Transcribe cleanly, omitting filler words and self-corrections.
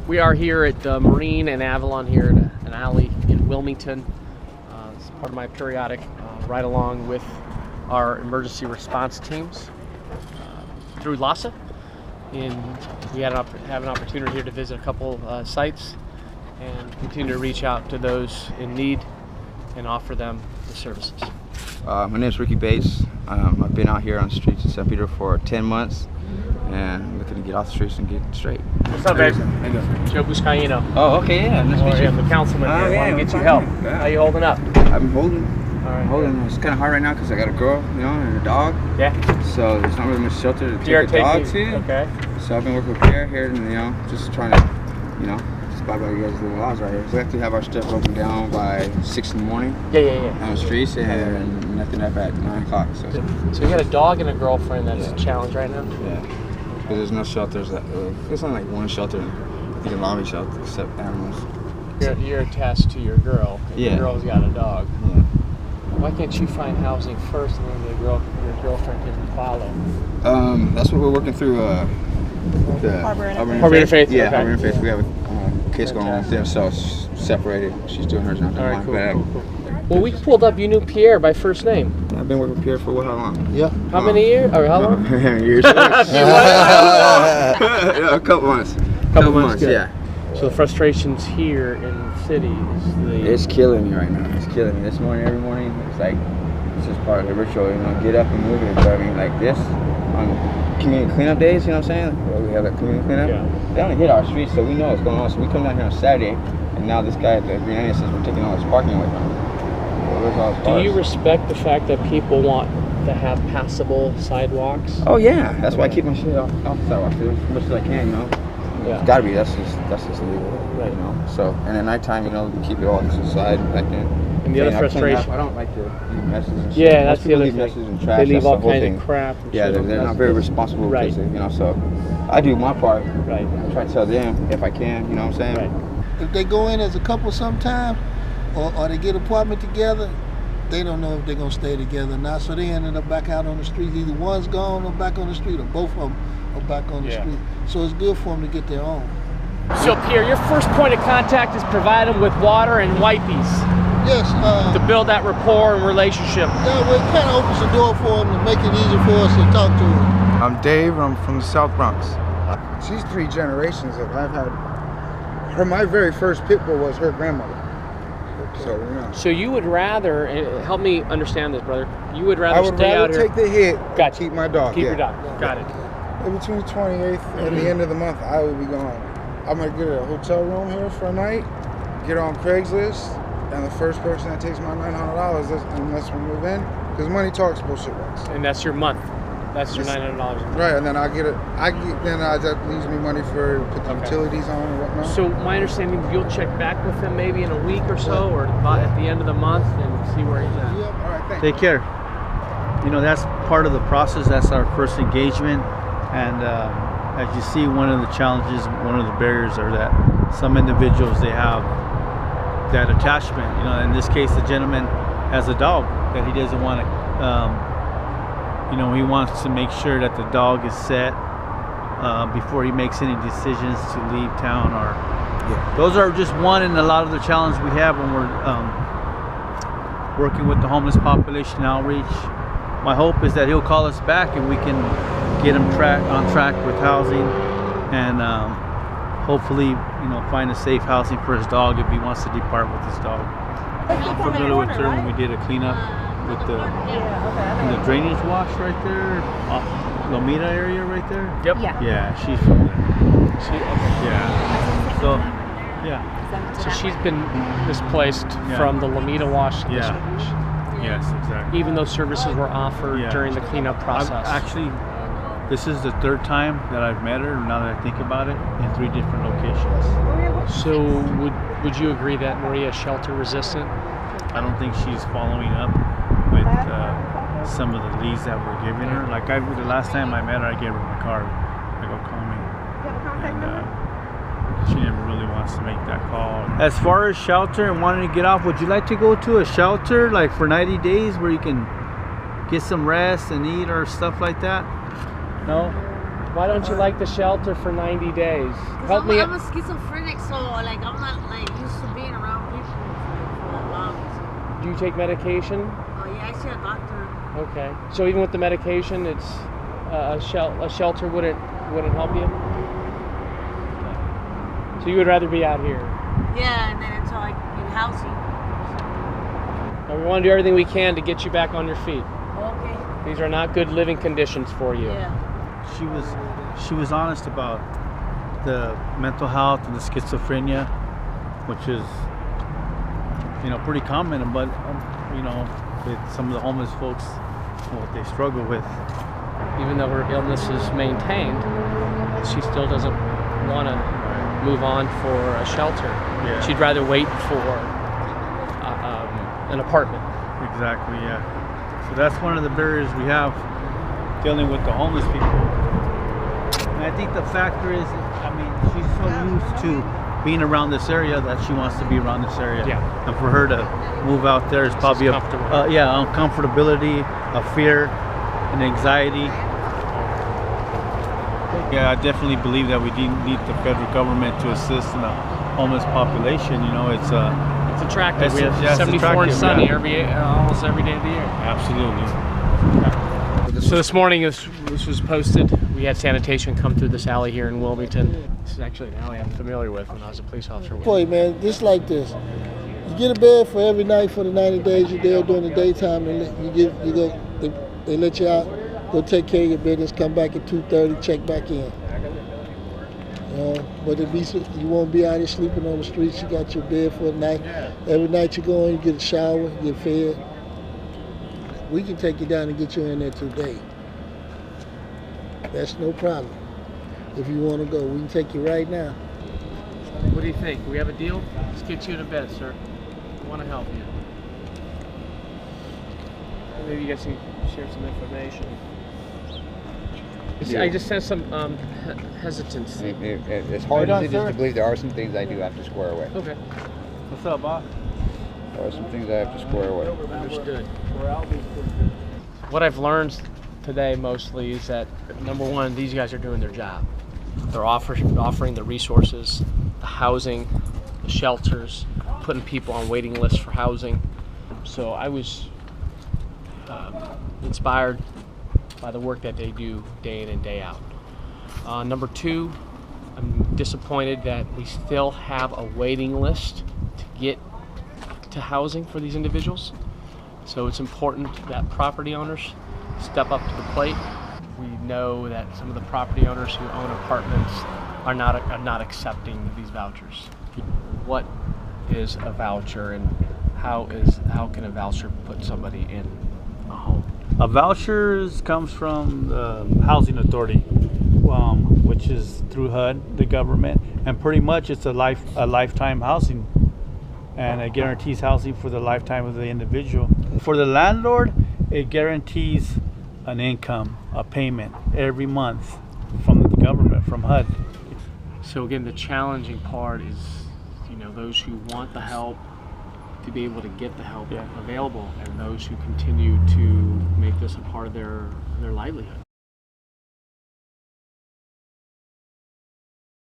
We are here at Marine and Avalon here at an alley in Wilmington. It's part of my periodic ride along with our emergency response teams through LASA. And we have an opportunity here to visit a couple sites and continue to reach out to those in need and offer them the services. My name is Ricky Bates. I've been out here on the streets in St. Peter for 10 months and I'm looking to get off the streets and get straight. What's up, babe? Joe Buscaino. Oh, okay, yeah. Nice to meet you. I'm the councilman here. Yeah, I want to get you help. Yeah. How you holding up? I'm holding. All right. I'm holding. It's kind of hard right now because I got a girl, you know, and a dog. Yeah. So there's not really much shelter to Pierre take the dog to. Okay. So I've been working with Pierre here, and just trying to, just abide by you guys' little laws right here. So we have to have our stuff broken down by 6 in the morning. Yeah. On the streets, and nothing up at 9 o'clock. So you got a dog and a girlfriend. That's a challenge right now. Yeah. Because there's no shelters. There's only like one shelter. I think a lobby shelter, except animals. You're attached to your girl. And Yeah. Your girl's got a dog. Yeah. Why can't you find housing first, and then your girlfriend can follow? That's what we're working through. The Harbor Interfaith. Yeah, Okay. Harbor Interfaith. We have a case going on with them, so it's separated. She's doing hers now. All right, cool. Well, we pulled up. You knew Pierre by first name. I've been working with Pierre for how long? Yeah. How many years? Or how long? Years. Yeah, a couple months. Couple months, good. Yeah. So the frustrations here in the city is It's killing me right now. It's killing me. This morning, every morning, it's just part of the ritual, get up and move it. But I mean, like this, on community cleanup days, you know what I'm saying? Where we have that community cleanup. Yeah. They only hit our streets, so we know what's going on. So we come down here on Saturday, and now this guy at the Green Onion says we're taking all his parking away from him. Do you respect the fact that people want to have passable sidewalks? Oh yeah, that's why I keep my shit off the sidewalk, as much as I can, Yeah. It's gotta be. That's just legal, right? So, and at nighttime, we keep it all to the side back then. And the other frustration. I don't like to leave messes and shit. Yeah, that's the other leave thing. messes and trash. They leave that's all the whole kinds thing. of crap. And Yeah, shit. they're not very responsible. Right. Because, so I do my part. Right. I try to tell them if I can. You know what I'm saying? Right. If they go in as a couple sometime, or they get an apartment together, they don't know if they're gonna stay together or not. So they ended up back out on the street. Either one's gone or back on the street, or both of them are back on the street. So it's good for them to get their own. So Pierre, your first point of contact is provide them with water and wipies. Yes. To build that rapport and relationship. Yeah, well, it kind of opens the door for them to make it easier for us to talk to them. I'm Dave. I'm from the South Bronx. She's 3 generations of I've had her. My very first pit bull was her grandmother. So So you would rather, and help me understand this, brother. You would rather stay out here. take the hit. Gotcha. Keep my dog. Keep your dog. Got it. Between 28th and the end of the month, I will be gone. I'm gonna get a hotel room here for a night. Get on Craigslist, and the first person that takes my $900, unless we move in, because money talks, bullshit works. And that's your month. That's your $900 a month. Right, and then that leaves me money for put the utilities on and whatnot. So my understanding, you'll check back with him maybe in a week or so, or at the end of the month, and see where he's at. Yep. All right, thanks. Take care. That's part of the process. That's our first engagement. And as you see, one of the challenges, one of the barriers are that some individuals, they have that attachment. In this case, the gentleman has a dog that he doesn't want to, he wants to make sure that the dog is set before he makes any decisions to leave town. Those are just one in a lot of the challenges we have when we're working with the homeless population outreach. My hope is that he'll call us back and we can get him on track with housing, and hopefully, find a safe housing for his dog if he wants to depart with his dog. I'm familiar with her when we did a cleanup with the drainage wash right there, off Lomita area right there. Yep. Yeah, she's from there. Yeah. So, yeah. So she's been displaced from the Lomita Wash district. Yes, exactly. Even though services were offered during the cleanup process. This is the 3rd time that I've met her, now that I think about it, in 3 different locations. So would you agree that Maria is shelter resistant? I don't think she's following up with some of the leads that we're giving her. Like the last time I met her, I gave her my card. I go, call me. And she never really wants to make that call. As far as shelter and wanting to get off, would you like to go to a shelter like for 90 days where you can get some rest and eat or stuff like that? No? Why don't you like the shelter for 90 days? Help I'm, me. I'm a schizophrenic, so like I'm not like used to being around people for that long. Do you take medication? Oh yeah, I see a doctor. Okay. So even with the medication, it's a shelter wouldn't help you. Okay. So you would rather be out here. Yeah, and then until I can get housing. And we want to do everything we can to get you back on your feet. Okay. These are not good living conditions for you. Yeah. She was honest about the mental health and the schizophrenia, which is, you know, pretty common, but you know, with some of the homeless folks, what they struggle with. Even though her illness is maintained, she still doesn't want to move on for a shelter. Yeah. She'd rather wait for an apartment. Exactly, yeah. So that's one of the barriers we have dealing with the homeless people. And I think the factor is, I mean, she's so used to being around this area that she wants to be around this area. Yeah. And for her to move out there is probably uncomfortability, a fear, an anxiety. Yeah, I definitely believe that we need the federal government to assist in the homeless population. You know, it's attractive. We have it's 74 and attractive, sunny yeah. almost every day of the year. Absolutely. So this morning, this was posted. We had sanitation come through this alley here in Wilmington. This is actually an alley I'm familiar with when I was a police officer. Boy, man, just like this. You get a bed for every night for the 90 days you're there during the daytime, and they let you out, go take care of your business, come back at 2:30, check back in. But you won't be out here sleeping on the streets. You got your bed for the night. Every night you go in, you get a shower, you get fed. We can take you down and get you in there today. That's no problem. If you want to go, we can take you right now. What do you think? We have a deal? Let's get you to bed, sir. I want to help you. Maybe you guys can share some information. I just sense some hesitancy. It's hard as it is to believe there are some things I do have to square away. Okay. What's up, boss? There are some things I have to square away. Understood. What I've learned today mostly is that, number one, these guys are doing their job. They're offering the resources, the housing, the shelters, putting people on waiting lists for housing. So I was inspired by the work that they do day in and day out. Number two, I'm disappointed that we still have a waiting list to get to housing for these individuals. So it's important that property owners step up to the plate. We know that some of the property owners who own apartments are not accepting these vouchers. What is a voucher, and how can a voucher put somebody in a home? A voucher comes from the Housing Authority, which is through HUD, the government, and pretty much it's a lifetime housing, and it guarantees housing for the lifetime of the individual. For the landlord, it guarantees an income, a payment every month from the government, from HUD. So again, the challenging part is, those who want the help to be able to get the help available, and those who continue to make this a part of their livelihood.